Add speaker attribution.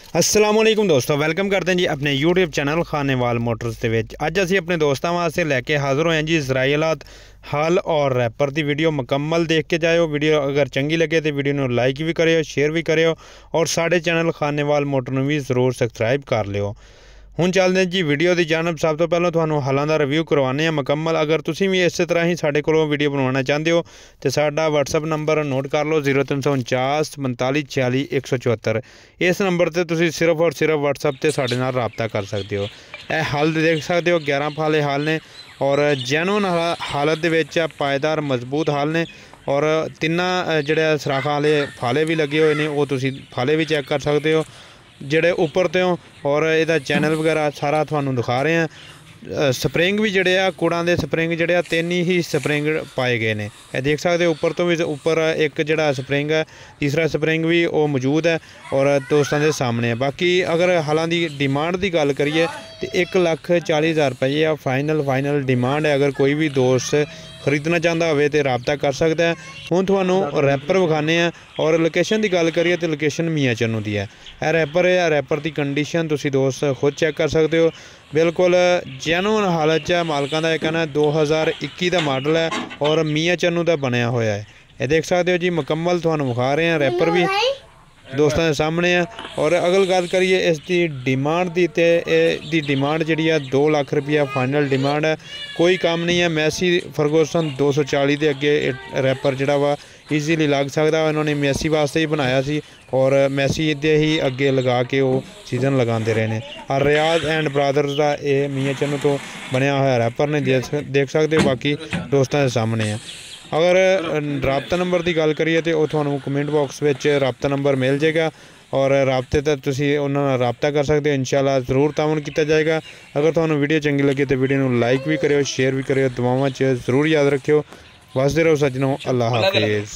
Speaker 1: अस्सलामुअलैकुम दोस्तों, वेलकम करते हैं जी अपने यूट्यूब चैनल खानेवाल मोटर्स के विच। अज असीं अपने दोस्तों वास्ते लैके हाज़र होए जी इसराइलात हल और रैपर की वीडियो मुकम्मल देख के जाओ। वीडियो अगर चंगी लगे तो वीडियो को लाइक भी करियो, शेयर भी करियो और साढ़े चैनल खानेवाल मोटर भी जरूर सबसक्राइब कर लियो। हुण चलते हैं जी वीडियो की जानब। सब तो पहले तुहानूं हलों का रिव्यू करवाने मुकम्मल। अगर तुसीं भी इस तरह ही साढ़े कोलों वीडियो बनवाना चाहते हो तो साडा WhatsApp नंबर नोट कर लो 0349 45 46 174। इस नंबर से तुसीं सिर्फ और सिर्फ WhatsApp से साडे नाल रबता कर सकते हो। यह हल देख सकते हो 11 फाले हल ने और जैनुअन हालत दे विच पायदार मजबूत हल ने और तिना जिहड़े सराखा वाले फाले भी लगे हुए हैं, वो तुसीं फाले भी चैक कर सकते हो ਜਿਹੜੇ ਉੱਪਰ ਤੋਂ। और ਇਹਦਾ ਚੈਨਲ ਵਗੈਰਾ ਸਾਰਾ ਤੁਹਾਨੂੰ ਦਿਖਾ ਰਹੇ ਹਾਂ। स्प्रिंग भी ਜਿਹੜੇ ਆ ਕੁੜਾਂ ਦੇ स्प्रिंग ਜਿਹੜੇ ਆ 3 ਹੀ स्प्रिंग पाए गए ਨੇ। ਇਹ देख सकते हो ਉੱਪਰ ਤੋਂ ਵੀ ਉੱਪਰ एक ਜਿਹੜਾ स्प्रिंग है, तीसरा स्प्रिंग भी वो मौजूद है और दोस्तों के सामने है। बाकी अगर हालां दी डिमांड की गल करिए तो 1,40,000 रुपये फाइनल डिमांड है। अगर कोई भी दोस्त खरीदना चाहता हो तो रबता कर सकता है। हुण तुहानूं रैपर विखाने हैं और लोकेशन की गल करिए तो लोकेशन मियाँ चन्नू की है। यह रैपर है, रैपर की कंडीशन तुसीं दोस्त खुद चैक कर सकते हो। बिल्कुल जैनुअन हालत च मालकां दा कहना 2021 का मॉडल है और मियाँ चन्नू का बनया होया है। ये देख सकते हो जी मुकम्मल तुहानूं विखा रहे हैं रैपर भी दोस्तों के सामने है। और अगर गल करिए इसकी डिमांड की तो इसकी डिमांड जी 2 लाख रुपया फाइनल डिमांड है। कोई काम नहीं है। मैसी फरगूसन 240 के अगे रैपर जोड़ा वा ईजीली लग सकता। इन्होंने मैसी वास्ते ही बनाया सी और मैसी दे ही अगे लगा के वो सीजन लगाते रहे हैं। और रियाज एंड ब्रदर्स का ये मियाँ चन्नू तो बनया हुआ रैपर ने देख सकते हो। बाकी दोस्तों के सामने है। अगर रबता नंबर की गल करिए तो तुहानूं कमेंट बॉक्स में रबता नंबर मिल जाएगा और रबते तक तुसीं उन्हां नाल रबता कर सकते हो। इंशाअल्लाह जरूर तावन किया जाएगा। अगर तुहानूं वीडियो चंगी लगे तो वीडियो को लाइक भी करियो, शेयर भी करियो, दुआवां च जरूर याद रखियो। वसदे रहो सज्जनों, अल्लाह हाफिज़।